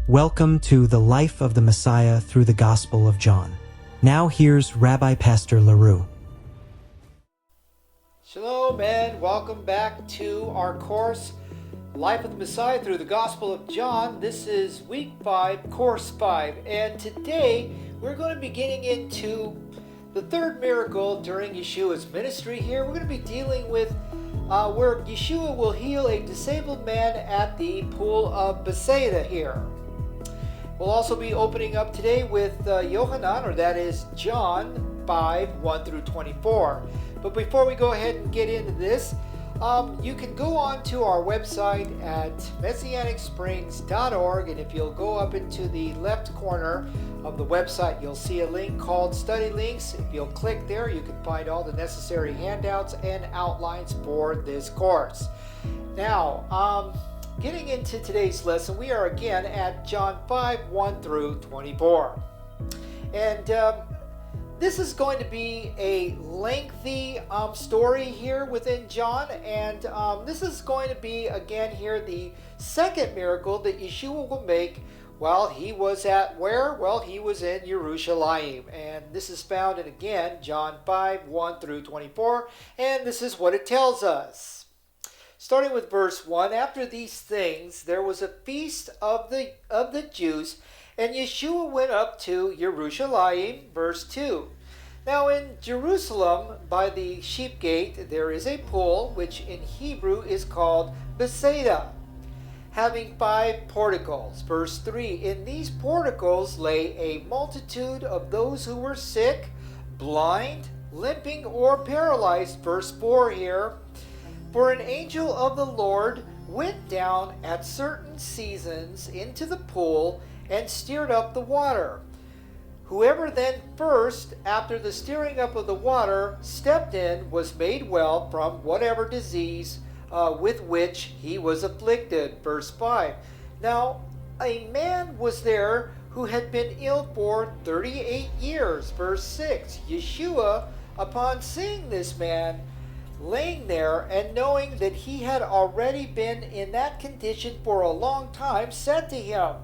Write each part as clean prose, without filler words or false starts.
Welcome to the life of the Messiah through the Gospel of John. Now here's Rabbi Pastor LaRue. Shalom and welcome back to our course, Life of the Messiah through the Gospel of John. This is week 5, course 5, and today we're going to be getting into the third miracle during Yeshua's ministry here. We're going to be dealing with where Yeshua will heal a disabled man at the pool of Bethesda here. We'll also be opening up today with Yohanan, or that is John 5, 1 through 24. But before we go ahead and get into this, you can go on to our website at messianicsprings.org, and if you'll go up into the left corner of the website, you'll see a link called Study Links. If you'll click there, you can find all the necessary handouts and outlines for this course. Now, getting into today's lesson, we are again at John 5, 1 through 24. And this is going to be a lengthy story here within John, and this is going to be, again here, the second miracle that Yeshua will make while he was at where? Well, he was in Jerusalem, and this is found in, again, John 5, 1 through 24, and this is what it tells us. Starting with verse 1, after these things, there was a feast of the Jews, and Yeshua went up to Jerusalem, verse 2. Now in Jerusalem, by the sheep gate, there is a pool, which in Hebrew is called Bethesda, having 5 porticos. Verse 3, in these porticos lay a multitude of those who were sick, blind, limping, or paralyzed. Verse 4 here, for an angel of the Lord went down at certain seasons into the pool and stirred up the water. Whoever then first, after the stirring up of the water, stepped in was made well from whatever disease with which he was afflicted. Verse 5. Now a man was there who had been ill for 38 years. Verse 6. Yeshua, upon seeing this man laying there and knowing that he had already been in that condition for a long time, said to him,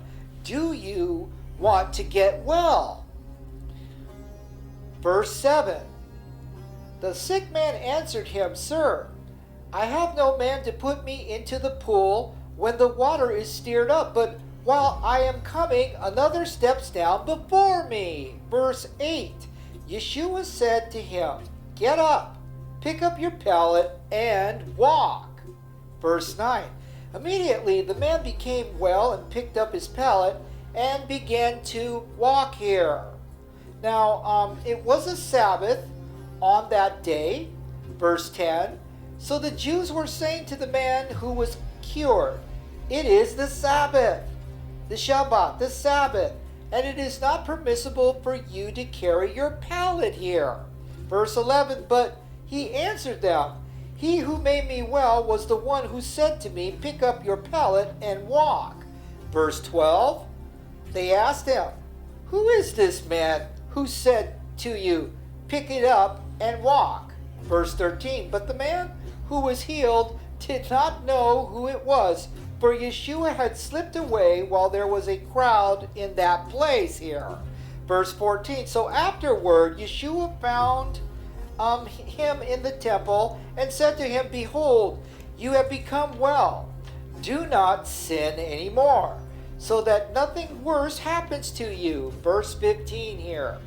do you want to get well? Verse 7. The sick man answered him, Sir, I have no man to put me into the pool when the water is stirred up, but while I am coming, another steps down before me. Verse 8. Yeshua said to him, Get up, pick up your pallet, and walk. Verse 9. Immediately the man became well and picked up his pallet and began to walk here. Now, it was a Sabbath on that day. Verse 10. So the Jews were saying to the man who was cured, it is the Sabbath, the Shabbat, the Sabbath, and it is not permissible for you to carry your pallet here. Verse 11. But he answered them, he who made me well was the one who said to me, pick up your pallet and walk. Verse 12. They asked him, who is this man who said to you, pick it up and walk? Verse 13. But the man who was healed did not know who it was, for Yeshua had slipped away while there was a crowd in that place here. Verse 14. So afterward Yeshua found him in the temple and said to him, behold, you have become well. Do not sin anymore, so that nothing worse happens to you. Verse 15 here.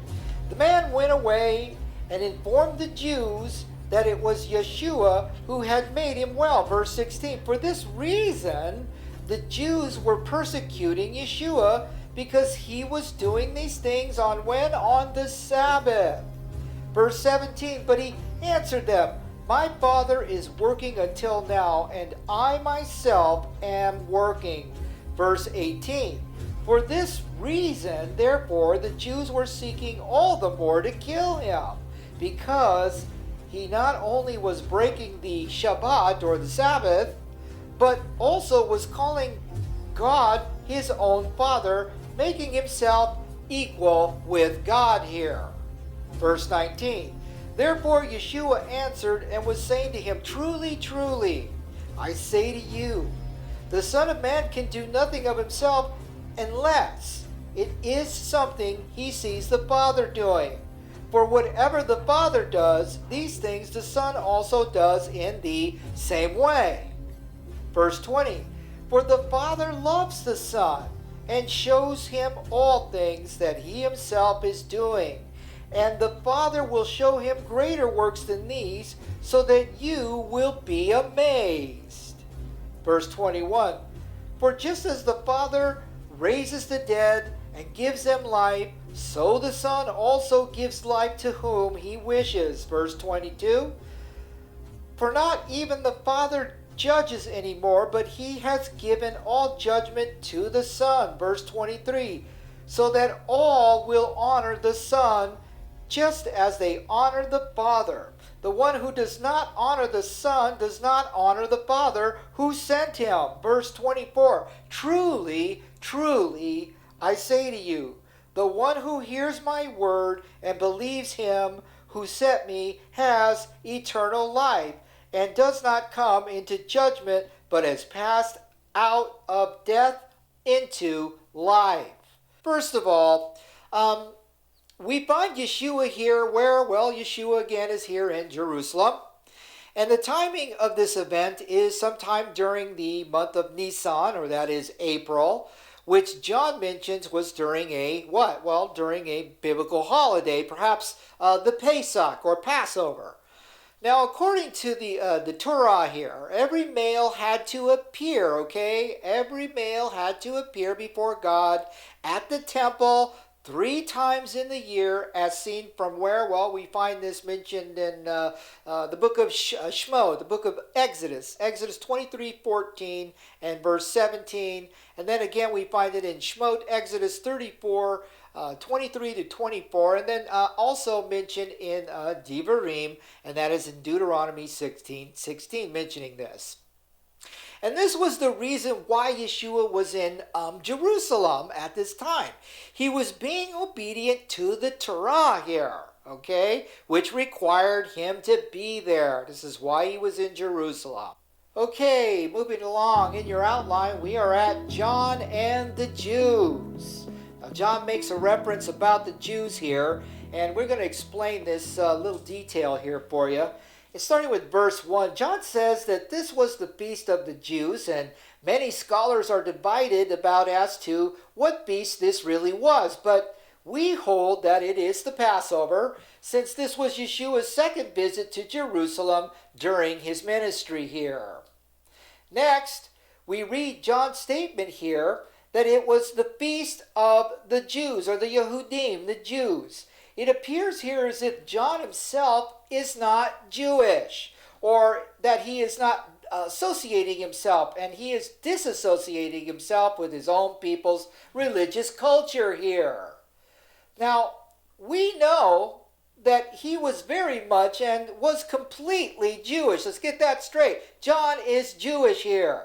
The man went away and informed the Jews that it was Yeshua who had made him well. Verse 16. For this reason, the Jews were persecuting Yeshua, because he was doing these things on when? On the Sabbath. Verse 17. But he answered them, my Father is working until now, and I myself am working. Verse 18. For this reason, therefore, the Jews were seeking all the more to kill him, because he not only was breaking the Shabbat, or the Sabbath, but also was calling God his own Father, making himself equal with God here. Verse 19. Therefore Yeshua answered and was saying to him, truly, truly, I say to you, the Son of Man can do nothing of himself, unless it is something he sees the Father doing. For whatever the Father does, these things the Son also does in the same way. Verse 20, for the Father loves the Son, and shows him all things that he himself is doing. And the Father will show him greater works than these, so that you will be amazed. Verse 21, for just as the Father raises the dead and gives them life, so the Son also gives life to whom he wishes. Verse 22, for not even the Father judges anymore, but he has given all judgment to the Son. Verse 23, so that all will honor the Son just as they honor the Father. The one who does not honor the Son does not honor the Father who sent him. Verse 24, truly, truly, I say to you, the one who hears my word and believes him who sent me has eternal life, and does not come into judgment, but has passed out of death into life. First of all, we find Yeshua here where, well, Yeshua again is here in Jerusalem. And the timing of this event is sometime during the month of Nisan, or that is April, which John mentions was during a what? Well, during a biblical holiday, perhaps the Pesach or Passover. Now, according to the Torah here, every male had to appear, okay? Every male had to appear before God at the temple 3 times in the year, as seen from where? Well, we find this mentioned in the book of Shemot, the book of Exodus 23:14 and verse 17. And then again, we find it in Shemot, Exodus 34, 23 to 24, and then also mentioned in Devarim, and that is in Deuteronomy 16, mentioning this. And this was the reason why Yeshua was in Jerusalem at this time. He was being obedient to the Torah here, okay, which required him to be there. This is why he was in Jerusalem. Okay, moving along in your outline, we are at John and the Jews. Now, John makes a reference about the Jews here, and we're going to explain this little detail here for you. It's starting with verse 1. John says that this was the feast of the Jews, and many scholars are divided about as to what feast this really was. But we hold that it is the Passover, since this was Yeshua's second visit to Jerusalem during his ministry here. Next, we read John's statement here that it was the feast of the Jews, or the Yehudim, the Jews. It appears here as if John himself is not Jewish, or that he is not associating himself, and he is disassociating himself with his own people's religious culture here. Now, we know that he was very much and was completely Jewish. Let's get that straight. John is Jewish here.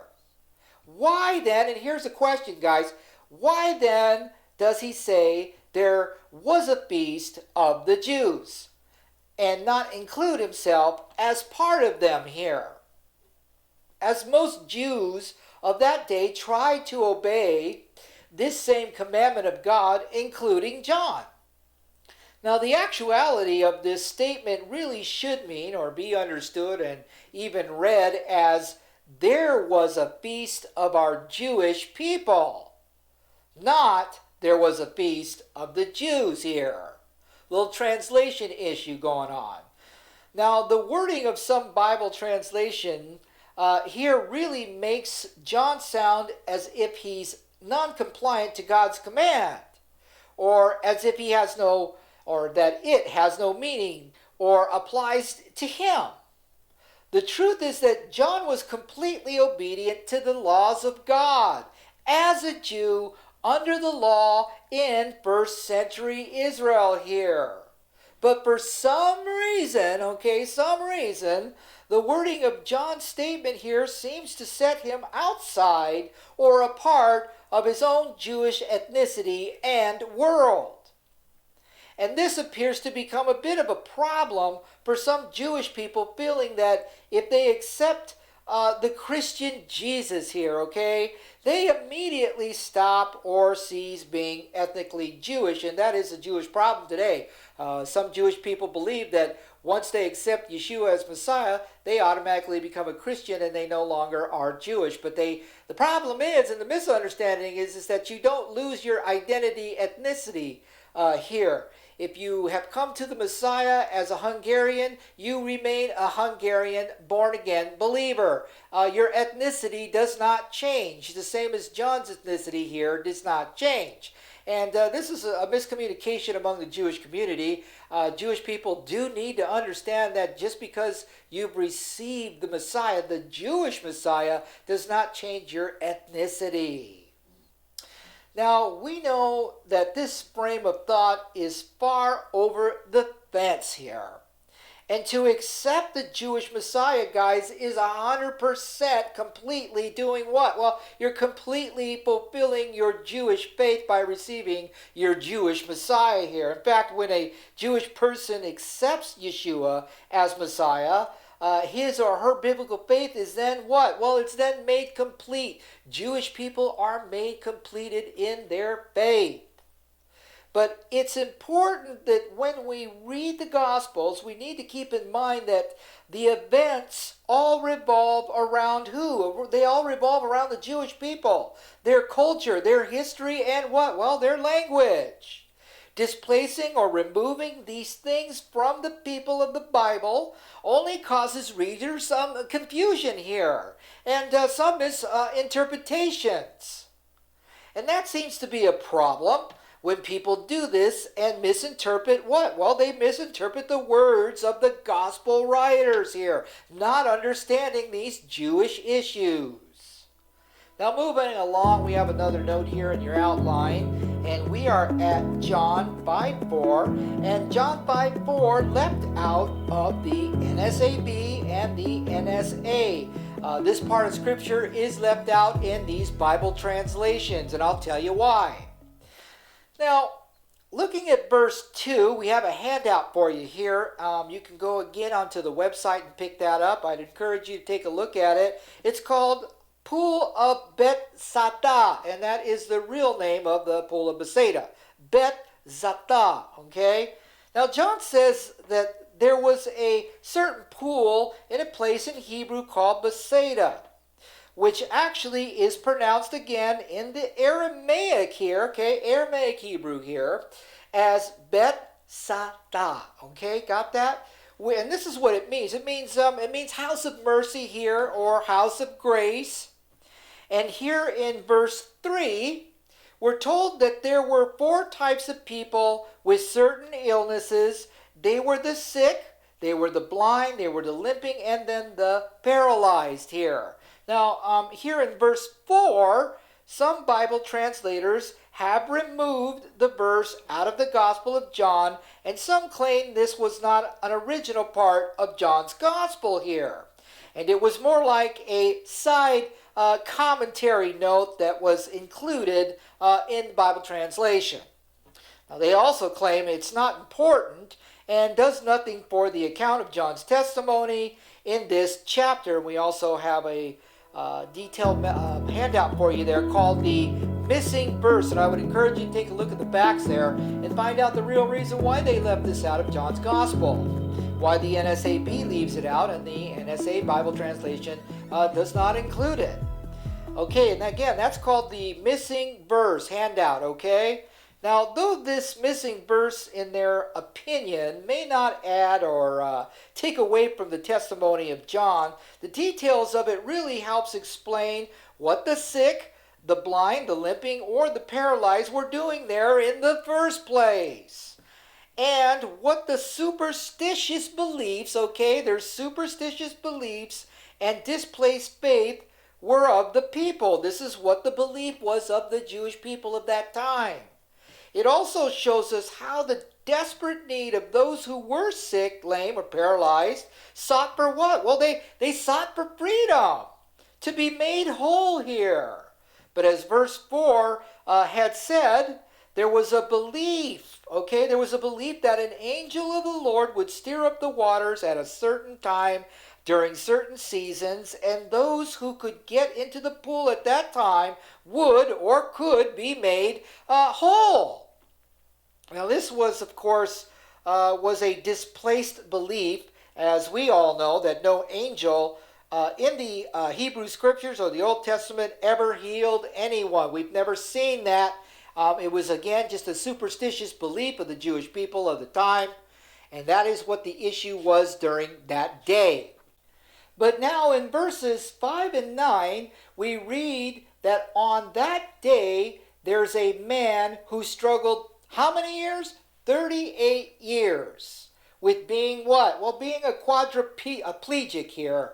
Why then, and here's a question, guys, why then does he say there was a feast of the Jews and not include himself as part of them here? As most Jews of that day tried to obey this same commandment of God, including John. Now, the actuality of this statement really should mean, or be understood and even read as, there was a feast of our Jewish people, not there was a feast of the Jews here. Little translation issue going on. Now, the wording of some Bible translation here really makes John sound as if he's non-compliant to God's command, or as if he has no, or that it has no meaning or applies to him. The truth is that John was completely obedient to the laws of God as a Jew under the law in first century Israel here. But for some reason, the wording of John's statement here seems to set him outside or apart of his own Jewish ethnicity and world. And this appears to become a bit of a problem for some Jewish people, feeling that if they accept the Christian Jesus here, they immediately stop or cease being ethnically Jewish, and that is a Jewish problem today. Some Jewish people believe that once they accept Yeshua as Messiah, they automatically become a Christian and they no longer are Jewish. But the problem is, and the misunderstanding is that you don't lose your identity, ethnicity here. If you have come to the Messiah as a Hungarian, you remain a Hungarian born-again believer. Your ethnicity does not change. The same as John's ethnicity here does not change. And this is a miscommunication among the Jewish community. Jewish people do need to understand that just because you've received the Messiah, the Jewish Messiah, does not change your ethnicity. Now, we know that this frame of thought is far over the fence here. And to accept the Jewish Messiah, guys, is 100% completely doing what? Well, you're completely fulfilling your Jewish faith by receiving your Jewish Messiah here. In fact, when a Jewish person accepts Yeshua as Messiah, his or her biblical faith is then what? Well, it's then made complete. Jewish people are made completed in their faith. But it's important that when we read the Gospels, we need to keep in mind that the events all revolve around who? They all revolve around the Jewish people, their culture, their history, and what? Well, their language. Displacing or removing these things from the people of the Bible only causes readers some confusion here and some misinterpretations. And that seems to be a problem when people do this and misinterpret what? Well, they misinterpret the words of the gospel writers here, not understanding these Jewish issues. Now, moving along, we have another note here in your outline, and we are at John 5:4, and John 5:4 left out of the NSAB and the NSA. This part of Scripture is left out in these Bible translations, and I'll tell you why. Now, looking at verse 2, we have a handout for you here. You can go again onto the website and pick that up. I'd encourage you to take a look at it. It's called Pool of Bethesda, and that is the real name of the Pool of Bethesda. Bethesda, okay? Now, John says that there was a certain pool in a place in Hebrew called Bethesda, which actually is pronounced again in the Aramaic here, okay, Aramaic Hebrew here, as Bethesda, okay, got that? And this is what it means. It means house of mercy here, or house of grace. And here in verse 3, we're told that there were 4 types of people with certain illnesses. They were the sick, they were the blind, they were the limping, and then the paralyzed here. Now, here in verse 4, some Bible translators have removed the verse out of the Gospel of John, and some claim this was not an original part of John's Gospel here. And it was more like a side commentary note that was included in Bible translation. Now, they also claim it's not important and does nothing for the account of John's testimony in this chapter. We also have a detailed handout for you there called the missing verse, and I would encourage you to take a look at the backs there and find out the real reason why they left this out of John's Gospel, why the NSAB leaves it out and the NSA Bible translation does not include it. Okay, and again, that's called the missing verse handout, okay? Now, though this missing verse, in their opinion, may not add or take away from the testimony of John, the details of it really helps explain what the sick, the blind, the limping, or the paralyzed were doing there in the first place. And what the superstitious beliefs, okay, their superstitious beliefs and displaced faith were of the people. This is what the belief was of the Jewish people of that time. It also shows us how the desperate need of those who were sick, lame, or paralyzed sought for what? Well, they sought for freedom, to be made whole here. But as verse 4 had said, there was a belief, okay? There was a belief that an angel of the Lord would stir up the waters at a certain time during certain seasons, and those who could get into the pool at that time would or could be made whole. Now this was, of course, was a displaced belief, as we all know, that no angel in the Hebrew Scriptures or the Old Testament ever healed anyone. We've never seen that. It was, again, just a superstitious belief of the Jewish people of the time, and that is what the issue was during that day. But now in verses 5 and 9, we read that on that day there's a man who struggled how many years? 38 years with being what? Well, being a quadriplegic here,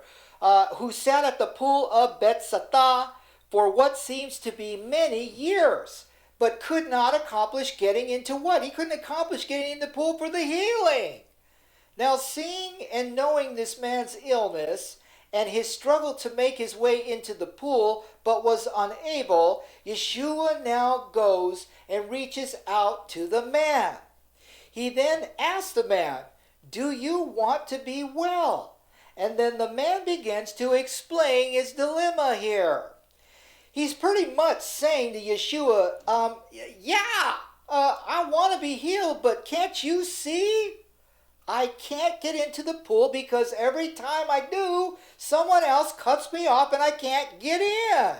who sat at the pool of Bethesda for what seems to be many years, but could not accomplish getting into what? He couldn't accomplish getting in the pool for the healing. Now, seeing and knowing this man's illness and his struggle to make his way into the pool, but was unable, Yeshua now goes and reaches out to the man. He then asks the man, "Do you want to be well?" And then the man begins to explain his dilemma here. He's pretty much saying to Yeshua, I want to be healed, but can't you see? I can't get into the pool because every time I do, someone else cuts me off and I can't get in.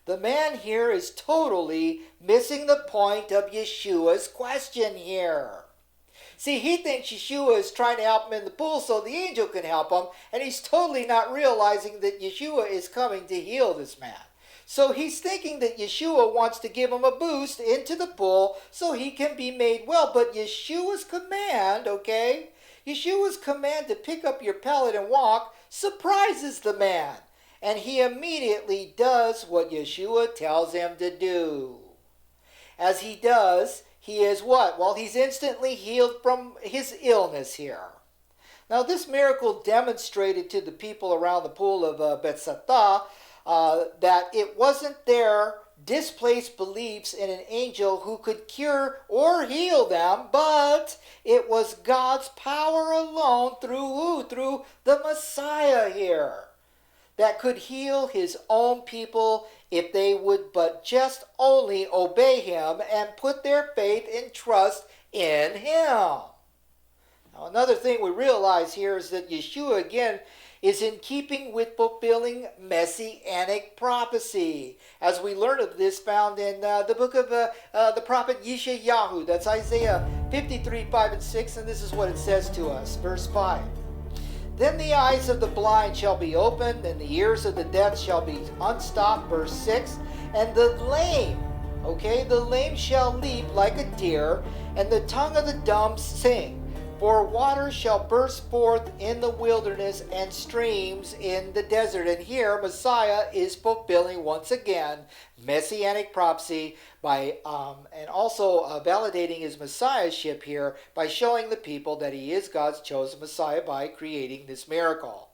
The man here is totally missing the point of Yeshua's question here. See, he thinks Yeshua is trying to help him in the pool so the angel can help him, and he's totally not realizing that Yeshua is coming to heal this man. So he's thinking that Yeshua wants to give him a boost into the pool so he can be made well. But Yeshua's command, Yeshua's command to pick up your pallet and walk surprises the man. And he immediately does what Yeshua tells him to do. As he does, he is what? Well, he's instantly healed from his illness here. Now, this miracle demonstrated to the people around the pool of Bethesda that it wasn't their displaced beliefs in an angel who could cure or heal them, but it was God's power alone through who? Through the Messiah here, that could heal his own people if they would but just only obey him and put their faith and trust in him. Now, another thing we realize here is that Yeshua, again, is in keeping with fulfilling Messianic prophecy. As we learn of this found in the book of the prophet Yeshayahu. That's Isaiah 53, 5 and 6, and this is what it says to us. Verse 5. Then the eyes of the blind shall be opened, and the ears of the deaf shall be unstopped. Verse 6. And the lame, the lame shall leap like a deer, and the tongue of the dumb sing. For waters shall burst forth in the wilderness and streams in the desert. And here Messiah is fulfilling once again Messianic prophecy by and also validating his messiahship here by showing the people that he is God's chosen Messiah by creating this miracle.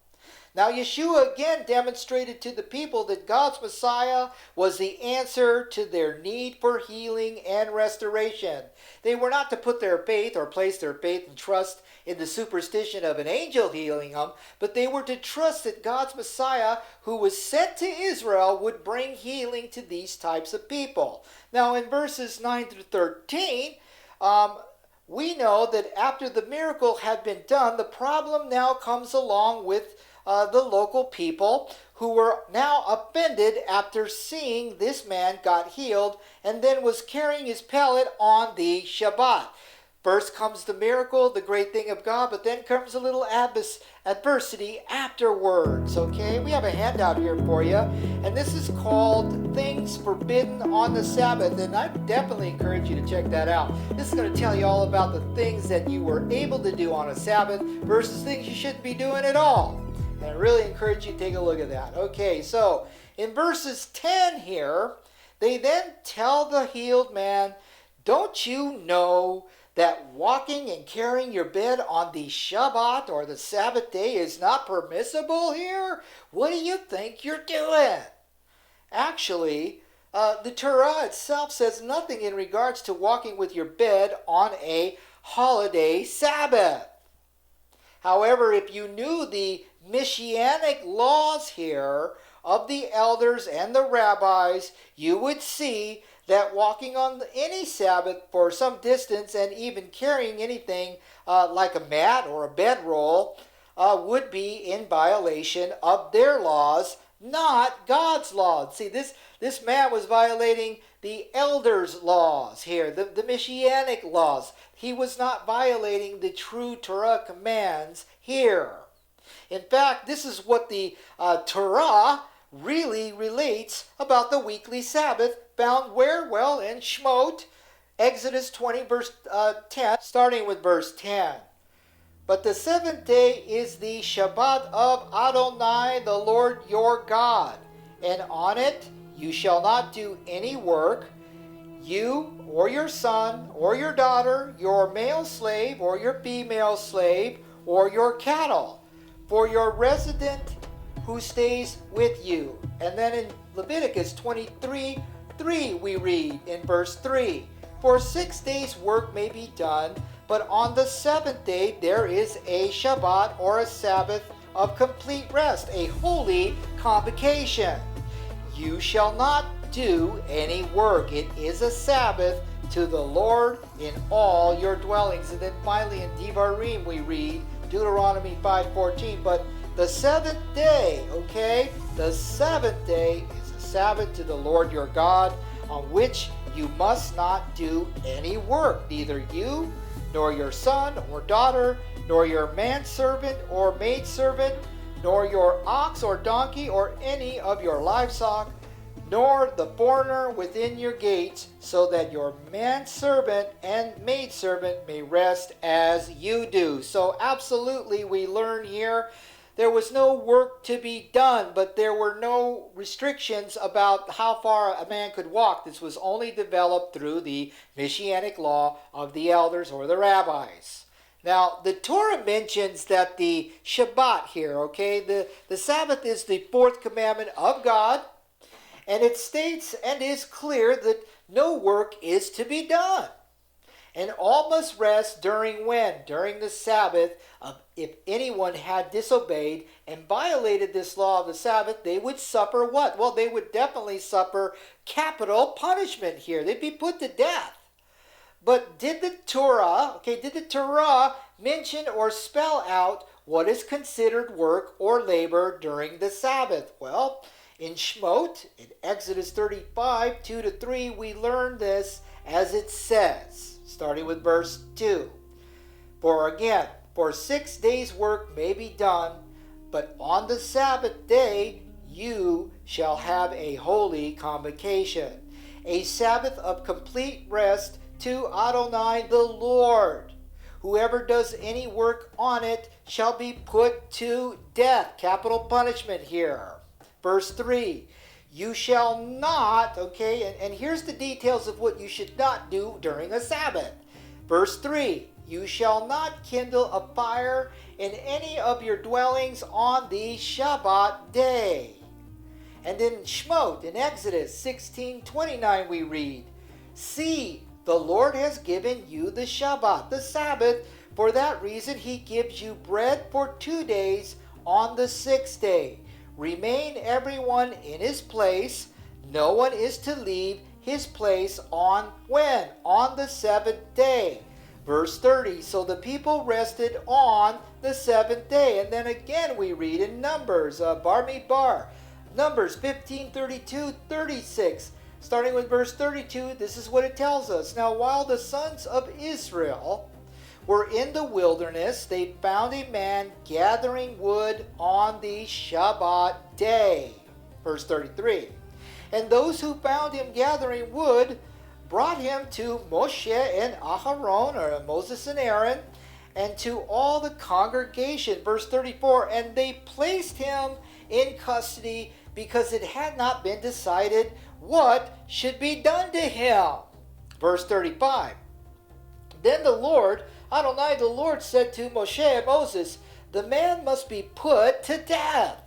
Now, Yeshua again demonstrated to the people that God's Messiah was the answer to their need for healing and restoration. They were not to put their faith or place their faith and trust in the superstition of an angel healing them, but they were to trust that God's Messiah, who was sent to Israel, would bring healing to these types of people. Now, in verses 9 through 13, we know that after the miracle had been done, the problem now comes along with the local people who were now offended after seeing this man got healed and then was carrying his pallet on the Shabbat. First comes the miracle, the great thing of God, but then comes a little adversity afterwards, We have a handout here for you, and this is called Things Forbidden on the Sabbath, and I definitely encourage you to check that out. This is going to tell you all about the things that you were able to do on a Sabbath versus things you shouldn't be doing at all. And I really encourage you to take a look at that. So in verses 10 here, they then tell the healed man, don't you know that walking and carrying your bed on the Shabbat or the Sabbath day is not permissible here? What do you think you're doing? Actually, the Torah itself says nothing in regards to walking with your bed on a holiday Sabbath. However, if you knew the Messianic laws here of the elders and the rabbis, you would see that walking on any Sabbath for some distance and even carrying anything like a mat or a bedroll would be in violation of their laws, not God's laws. See, this man was violating the elders' laws here, the Messianic laws. He was not violating the true Torah commands here. In fact, this is what the Torah really relates about the weekly Sabbath, found where? Well, in Shemot, Exodus 20, verse 10, starting with verse 10. But the seventh day is the Shabbat of Adonai, the Lord your God, and on it you shall not do any work, you or your son or your daughter, your male slave or your female slave, or your cattle, for your resident who stays with you. And then in Leviticus 23:3 we read in verse 3, for 6 days work may be done, but on the seventh day there is a Shabbat or a Sabbath of complete rest, a holy convocation. You shall not do any work. It is a Sabbath to the Lord in all your dwellings. And then finally in Devarim we read, Deuteronomy 5:14, but the seventh day, the seventh day is a Sabbath to the Lord your God, on which you must not do any work, neither you, nor your son or daughter, nor your manservant or maidservant, nor your ox or donkey, or any of your livestock, nor the foreigner within your gates, so that your manservant and maidservant may rest as you do. So absolutely we learn here there was no work to be done, but there were no restrictions about how far a man could walk. This was only developed through the Messianic law of the elders or the rabbis. Now, the Torah mentions that the Shabbat here, the Sabbath is the fourth commandment of God, and it states and is clear that no work is to be done. And all must rest during when? During the Sabbath. If anyone had disobeyed and violated this law of the Sabbath, they would suffer what? Well, they would definitely suffer capital punishment here. They'd be put to death. But did the Torah mention or spell out what is considered work or labor during the Sabbath? Well, in Shemot, in Exodus 35, 2-3, we learn this as it says, starting with verse 2. For 6 days work may be done, but on the Sabbath day you shall have a holy convocation, a Sabbath of complete rest to Adonai the Lord. Whoever does any work on it shall be put to death. Capital punishment here. Verse 3, you shall not, and here's the details of what you should not do during a Sabbath. Verse 3, you shall not kindle a fire in any of your dwellings on the Shabbat day. And in Shemot, in Exodus 16:29 we read, see, the Lord has given you the Shabbat, the Sabbath. For that reason he gives you bread for 2 days on the 6th day. Remain everyone in his place. No one is to leave his place on when? On the 7th day. Verse 30, so the people rested on the 7th day. And then again we read in Numbers, Numbers 15:32, 36. Starting with verse 32, this is what it tells us. Now while the sons of Israel were in the wilderness, they found a man gathering wood on the Shabbat day. Verse 33. And those who found him gathering wood brought him to Moshe and Aharon, or Moses and Aaron, and to all the congregation. Verse 34. And they placed him in custody because it had not been decided what should be done to him. Verse 35. Then the Lord, Adonai the Lord, said to Moshe and Moses, the man must be put to death.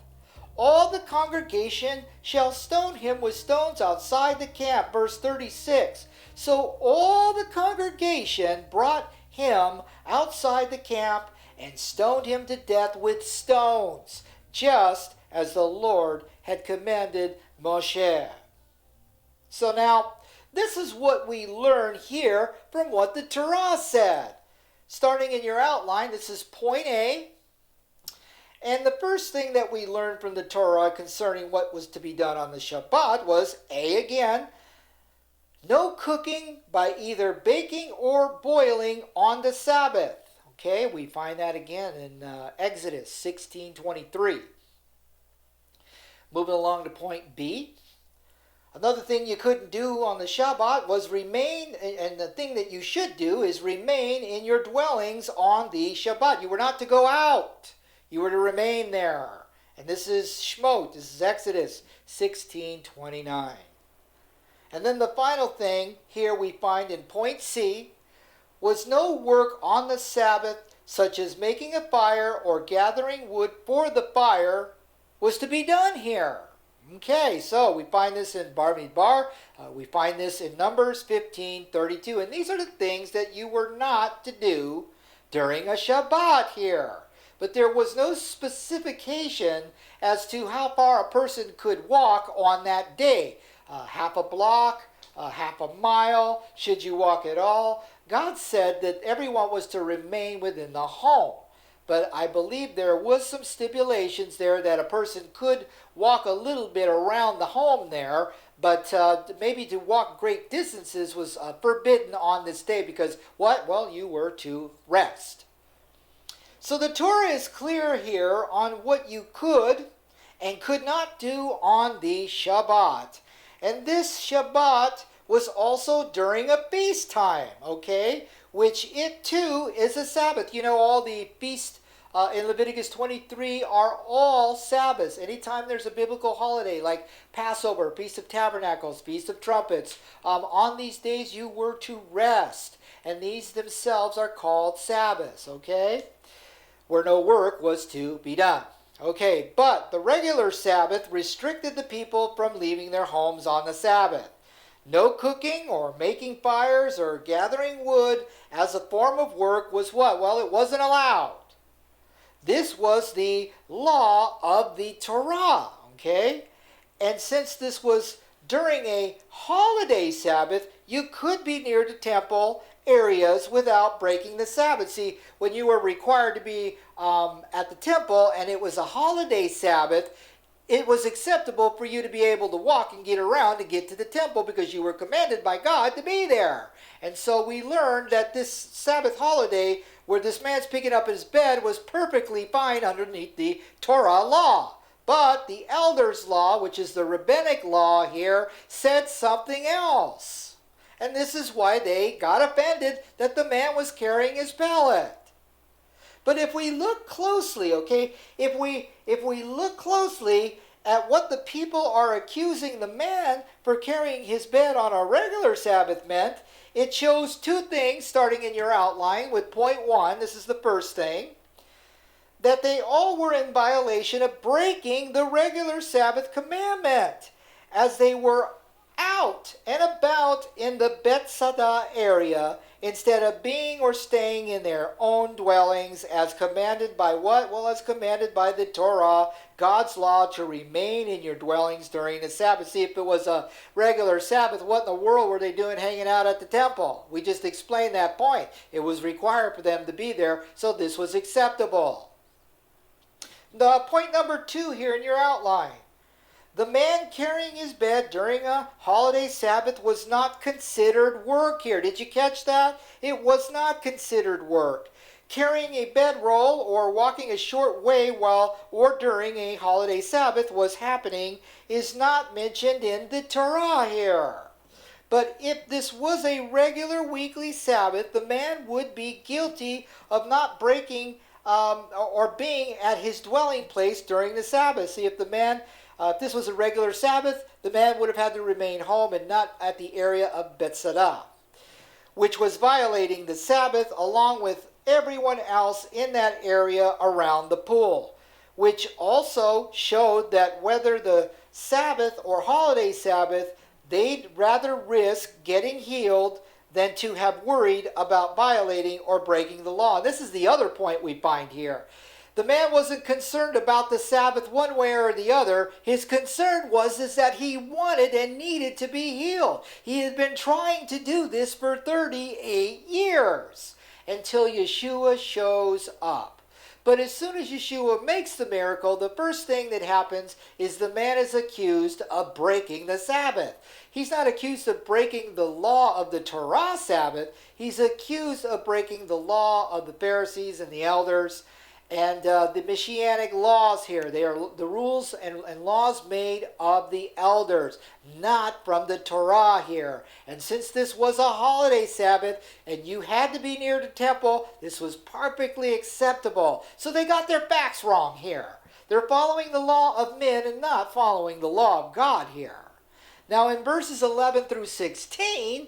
All the congregation shall stone him with stones outside the camp. Verse 36. So all the congregation brought him outside the camp and stoned him to death with stones, just as the Lord had commanded Moshe. So now, this is what we learn here from what the Torah said. Starting in your outline, this is point A. And the first thing that we learned from the Torah concerning what was to be done on the Shabbat was A again. No cooking by either baking or boiling on the Sabbath. Okay, we find that again in Exodus 16:23. Moving along to point B. Another thing you couldn't do on the Shabbat was remain, and the thing that you should do is remain in your dwellings on the Shabbat. You were not to go out. You were to remain there. And this is Shmot. This is Exodus 16:29. And then the final thing here we find in point C was no work on the Sabbath, such as making a fire or gathering wood for the fire, was to be done here. Okay, so we find this in Bamidbar. We find this in Numbers 15:32. And these are the things that you were not to do during a Shabbat here. But there was no specification as to how far a person could walk on that day. Half a block, half a mile, should you walk at all. God said that everyone was to remain within the home. But I believe there was some stipulations there that a person could walk a little bit around the home there, but maybe to walk great distances was forbidden on this day because what? Well, you were to rest. So the Torah is clear here on what you could and could not do on the Shabbat. And this Shabbat was also during a feast time, okay? Which it too is a Sabbath. You know, all the feasts in Leviticus 23 are all Sabbaths. Anytime there's a biblical holiday like Passover, Feast of Tabernacles, Feast of Trumpets, on these days you were to rest. And these themselves are called Sabbaths, okay? Where no work was to be done. Okay, but the regular Sabbath restricted the people from leaving their homes on the Sabbath. No cooking or making fires or gathering wood as a form of work was what? Well, it wasn't allowed. This was the law of the Torah, okay? And since this was during a holiday Sabbath, you could be near the temple areas without breaking the Sabbath. See, when you were required to be at the temple and it was a holiday Sabbath, it was acceptable for you to be able to walk and get around to get to the temple because you were commanded by God to be there. And so we learned that this Sabbath holiday where this man's picking up his bed was perfectly fine underneath the Torah law. But the elders' law, which is the rabbinic law here, said something else. And this is why they got offended that the man was carrying his pallet. But if we look closely, okay, if we look closely at what the people are accusing the man for carrying his bed on a regular Sabbath meant, it shows two things starting in your outline with point 1. This is the first thing. That they all were in violation of breaking the regular Sabbath commandment as they were out and about in the Bethesda area instead of being or staying in their own dwellings as commanded by what? Well, as commanded by the Torah, God's law to remain in your dwellings during the Sabbath. See, if it was a regular Sabbath, what in the world were they doing hanging out at the temple? We just explained that point. It was required for them to be there, so this was acceptable. The point number 2 here in your outline. The man carrying his bed during a holiday Sabbath was not considered work here. Did you catch that? It was not considered work. Carrying a bedroll or walking a short way while or during a holiday Sabbath was happening is not mentioned in the Torah here. But if this was a regular weekly Sabbath, the man would be guilty of not breaking or being at his dwelling place during the Sabbath. See, if the man if this was a regular Sabbath, the man would have had to remain home and not at the area of Bethesda, which was violating the Sabbath along with everyone else in that area around the pool, which also showed that whether the Sabbath or holiday Sabbath, they'd rather risk getting healed than to have worried about violating or breaking the law. This is the other point we find here. The man wasn't concerned about the Sabbath one way or the other. His concern was that he wanted and needed to be healed. He had been trying to do this for 38 years until Yeshua shows up. But as soon as Yeshua makes the miracle, the first thing that happens is the man is accused of breaking the Sabbath. He's not accused of breaking the law of the Torah Sabbath. He's accused of breaking the law of the Pharisees and the elders and the Messianic laws here. They are the rules and laws made of the elders, not from the Torah here. And since this was a holiday Sabbath and you had to be near the temple, this was perfectly acceptable. So they got their facts wrong here. They're following the law of men and not following the law of God here. Now in verses 11 through 16,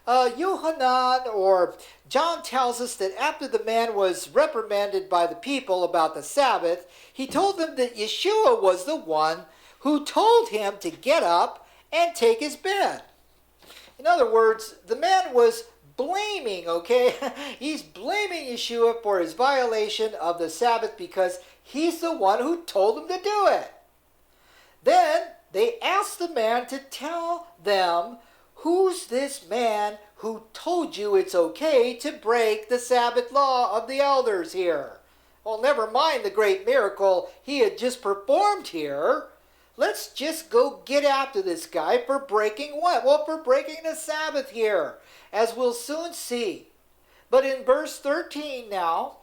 Yohanan or John tells us that after the man was reprimanded by the people about the Sabbath, he told them that Yeshua was the one who told him to get up and take his bed. In other words, the man was blaming, he's blaming Yeshua for his violation of the Sabbath because he's the one who told him to do it. Then they asked the man to tell them, who's this man who told you it's okay to break the Sabbath law of the elders here? Well, never mind the great miracle he had just performed here. Let's just go get after this guy for breaking what? Well, for breaking the Sabbath here, as we'll soon see. But in verse 13 now,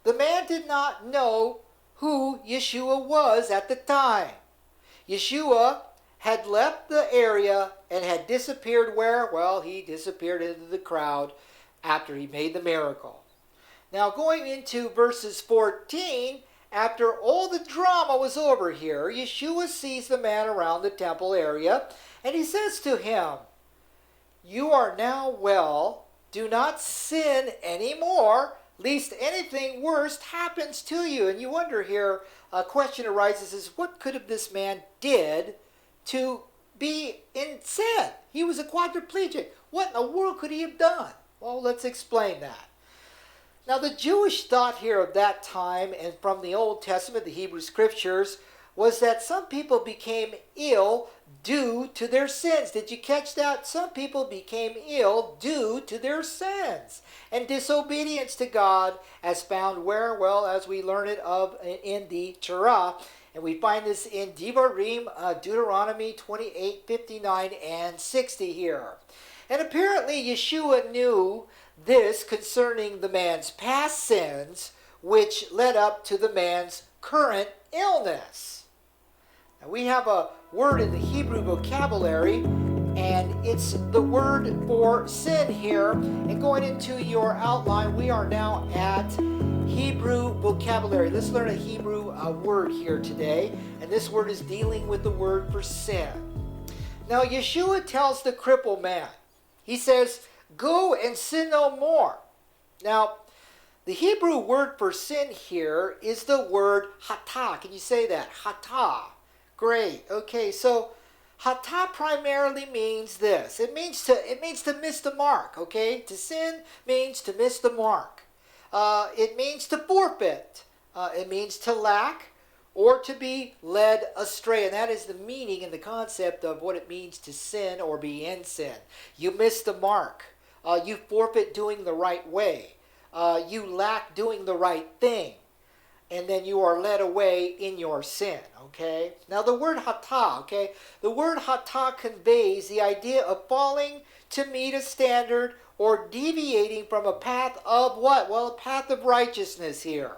the man did not know who Yeshua was at the time. Yeshua had left the area and had disappeared where? Well, he disappeared into the crowd after he made the miracle. Now going into verses 14, after all the drama was over here, Yeshua sees the man around the temple area and he says to him, "You are now well, do not sin anymore, lest anything worse happens to you." And you wonder here, a question arises, is what could have this man did to be in sin? He was a quadriplegic. What in the world could he have done? Well, let's explain that. Now, the Jewish thought here of that time and from the Old Testament, the Hebrew Scriptures, was that some people became ill due to their sins. Did you catch that? Some people became ill due to their sins and disobedience to God, as found where? Well, as we learn it of in the Torah. And we find this in Devarim, Deuteronomy 28, 59, and 60 here. And apparently Yeshua knew this concerning the man's past sins, which led up to the man's current illness. Now we have a word in the Hebrew vocabulary, and it's the word for sin here. And going into your outline, we are now at Hebrew vocabulary. Let's learn a Hebrew word here today, and this word is dealing with the word for sin. Now Yeshua tells the crippled man, he says, "Go and sin no more." Now the Hebrew word for sin here is the word hatah. Can you say that? Hatah. Great. Okay, so hatah primarily means this. It means to miss the mark. Okay, to sin means to miss the mark. It means to forfeit. It means to lack or to be led astray. And that is the meaning and the concept of what it means to sin or be in sin. You miss the mark. You forfeit doing the right way. You lack doing the right thing. And then you are led away in your sin. Okay? Now the word hatah, the word hatah conveys the idea of falling to meet a standard or deviating from a path of what? Well, a path of righteousness here.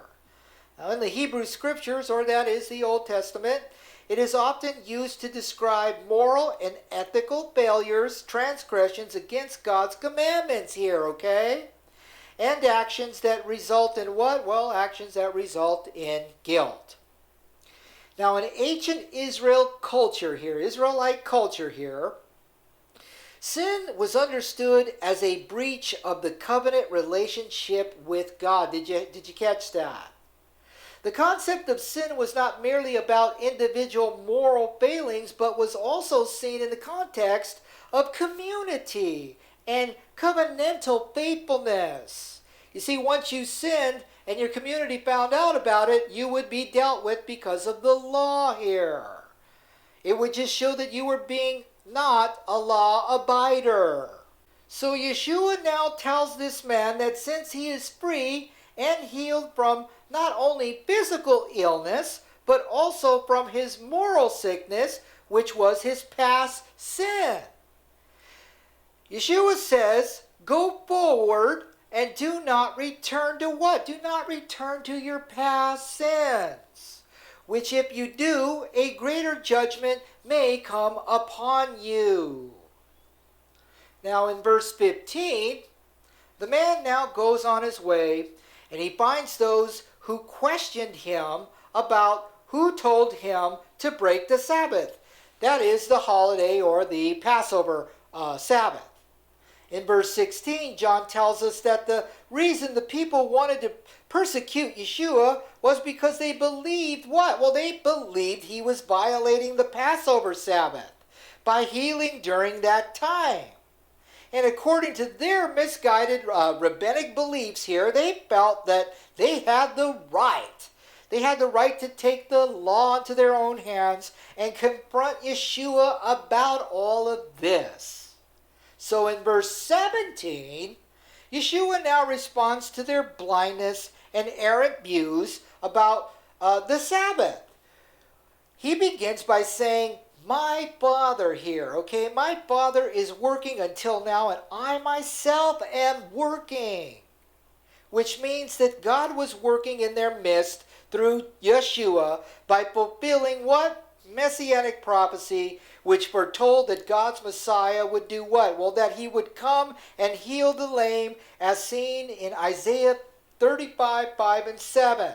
Now in the Hebrew Scriptures, or that is the Old Testament, it is often used to describe moral and ethical failures, transgressions against God's commandments here, and actions that result in what? Well, actions that result in guilt. Now in ancient Israelite culture here, sin was understood as a breach of the covenant relationship with God. Did you catch that? The concept of sin was not merely about individual moral failings, but was also seen in the context of community and covenantal faithfulness. You see, once you sinned and your community found out about it, you would be dealt with because of the law here. It would just show that you were being not a law abider. So Yeshua now tells this man that since he is free and healed from not only physical illness, but also from his moral sickness, which was his past sin. Yeshua says, go forward and do not return to what? Do not return to your past sins, which if you do, a greater judgment may come upon you. Now in verse 15, the man now goes on his way, and he finds those who questioned him about who told him to break the Sabbath. That is the holiday or the Passover Sabbath. In verse 16, John tells us that the reason the people wanted to persecute Yeshua was because they believed what? Well, they believed he was violating the Passover Sabbath by healing during that time. And according to their misguided rabbinic beliefs here, they felt that they had the right. They had the right to take the law into their own hands and confront Yeshua about all of this. So in verse 17, Yeshua now responds to their blindness and errant views about the Sabbath. He begins by saying, my Father here, okay? My Father is working until now, and I myself am working. Which means that God was working in their midst through Yeshua by fulfilling what? Messianic prophecy, which foretold that God's Messiah would do what? Well, that he would come and heal the lame, as seen in Isaiah 35, 5, and 7.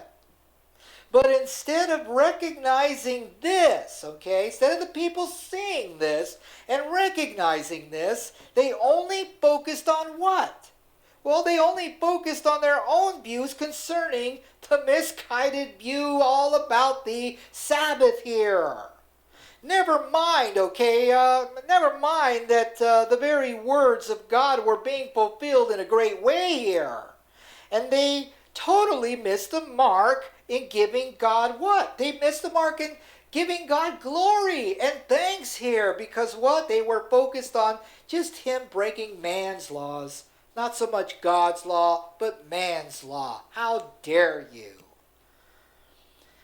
But instead of recognizing this, okay, instead of the people seeing this and recognizing this, they only focused on what? Well, they only focused on their own views concerning the misguided view all about the Sabbath here. Never mind, okay, never mind that the very words of God were being fulfilled in a great way here. And they totally missed the mark in giving God what? They missed the mark in giving God glory and thanks here, because what? They were focused on just him breaking man's laws. Not so much God's law, but man's law. How dare you?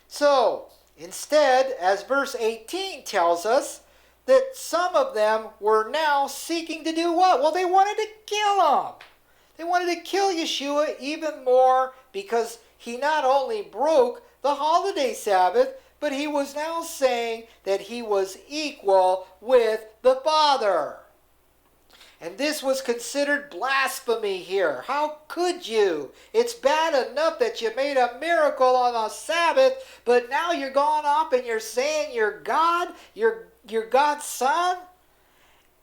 So, instead, as verse 18 tells us, that some of them were now seeking to do what? Well, they wanted to kill him. They wanted to kill Yeshua even more because he not only broke the holiday Sabbath, but he was now saying that he was equal with the Father. And this was considered blasphemy here. How could you? It's bad enough that you made a miracle on a Sabbath, but now you're going off and you're saying you're God, you're God's son?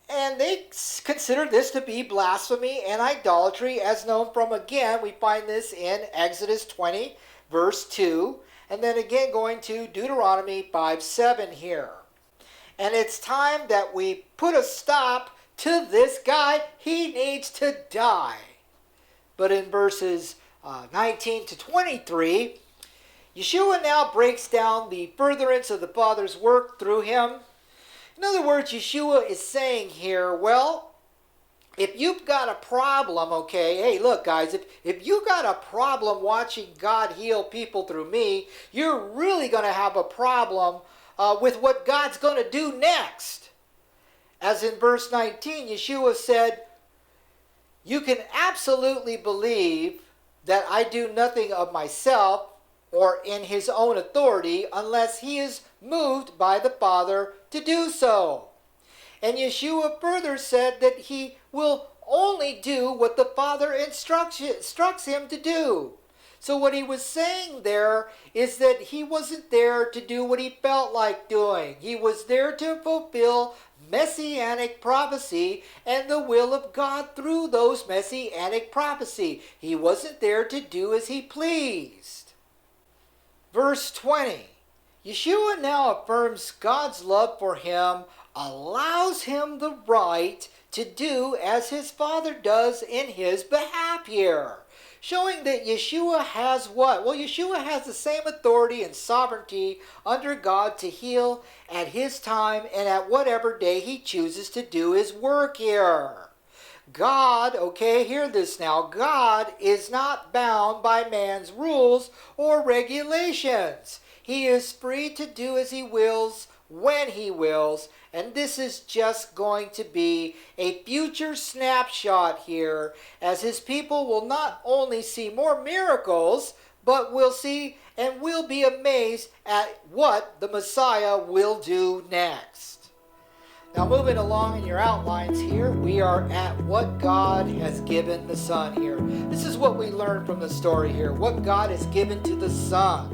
And they considered this to be blasphemy and idolatry, as known from, again, we find this in Exodus 20, verse 2, and then again going to Deuteronomy 5:7 here. And it's time that we put a stop to this guy. He needs to die. But in verses 19 to 23, Yeshua now breaks down the furtherance of the Father's work through him. In other words, Yeshua is saying here, well, if you've got a problem, okay, hey, look, guys, if you got a problem watching God heal people through me, you're really going to have a problem with what God's going to do next. As in verse 19, Yeshua said, you can absolutely believe that I do nothing of myself or in his own authority unless he is moved by the Father to do so. And Yeshua further said that he will only do what the Father instructs him to do. So what he was saying there is that he wasn't there to do what he felt like doing. He was there to fulfill Messianic prophecy and the will of God through those Messianic prophecy. He wasn't there to do as he pleased. Verse 20. Yeshua now affirms God's love for him, allows him the right to do as his Father does in his behalf here. Showing that Yeshua has what? Well, Yeshua has the same authority and sovereignty under God to heal at his time and at whatever day he chooses to do his work here. God, okay, hear this now, God is not bound by man's rules or regulations. He is free to do as he wills, when he wills, and this is just going to be a future snapshot here, as his people will not only see more miracles, but will see and will be amazed at what the Messiah will do next. Now moving along in your outlines here, we are at what God has given the Son here. This is what we learn from the story here, what God has given to the Son.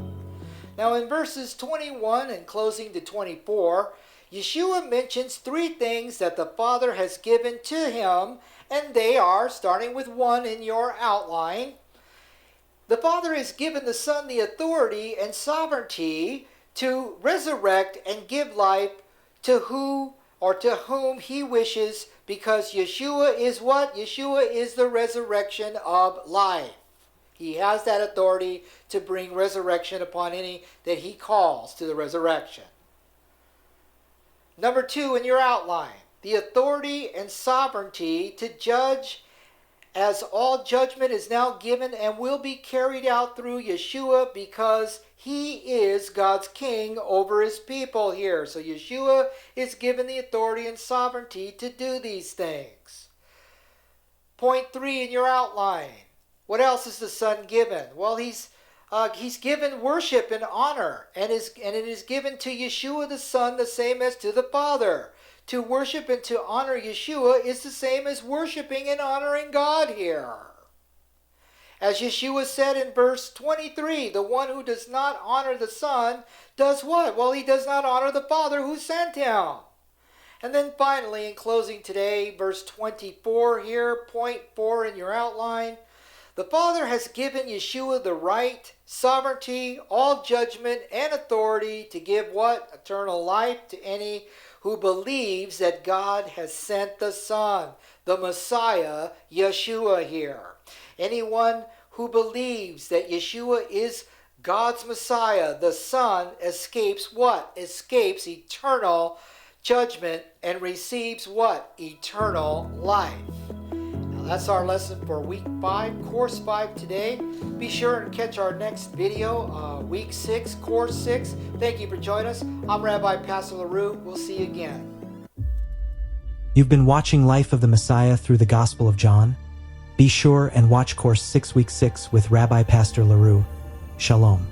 Now in verses 21 and closing to 24, Yeshua mentions three things that the Father has given to him, and they are, starting with one in your outline, the Father has given the Son the authority and sovereignty to resurrect and give life to who or to whom he wishes, because Yeshua is what? Yeshua is the resurrection of life. He has that authority to bring resurrection upon any that he calls to the resurrection. Number two in your outline, the authority and sovereignty to judge, as all judgment is now given and will be carried out through Yeshua, because he is God's king over his people here. So Yeshua is given the authority and sovereignty to do these things. Point three in your outline. What else is the Son given? Well, he's given worship and honor, and it is given to Yeshua the Son the same as to the Father. To worship and to honor Yeshua is the same as worshiping and honoring God here. As Yeshua said in verse 23, the one who does not honor the Son does what? Well, he does not honor the Father who sent him. And then finally, in closing today, verse 24 here, point 4 in your outline, the Father has given Yeshua the right, sovereignty, all judgment, and authority to give what? Eternal life to any who believes that God has sent the Son, the Messiah, Yeshua here. Anyone who believes that Yeshua is God's Messiah, the Son, escapes what? Escapes eternal judgment and receives what? Eternal life. That's our lesson for week 5, course 5 today. Be sure and catch our next video, week 6, course 6. Thank you for joining us. I'm Rabbi Pastor LaRue. We'll see you again. You've been watching Life of the Messiah through the Gospel of John. Be sure and watch course 6, week 6 with Rabbi Pastor LaRue. Shalom.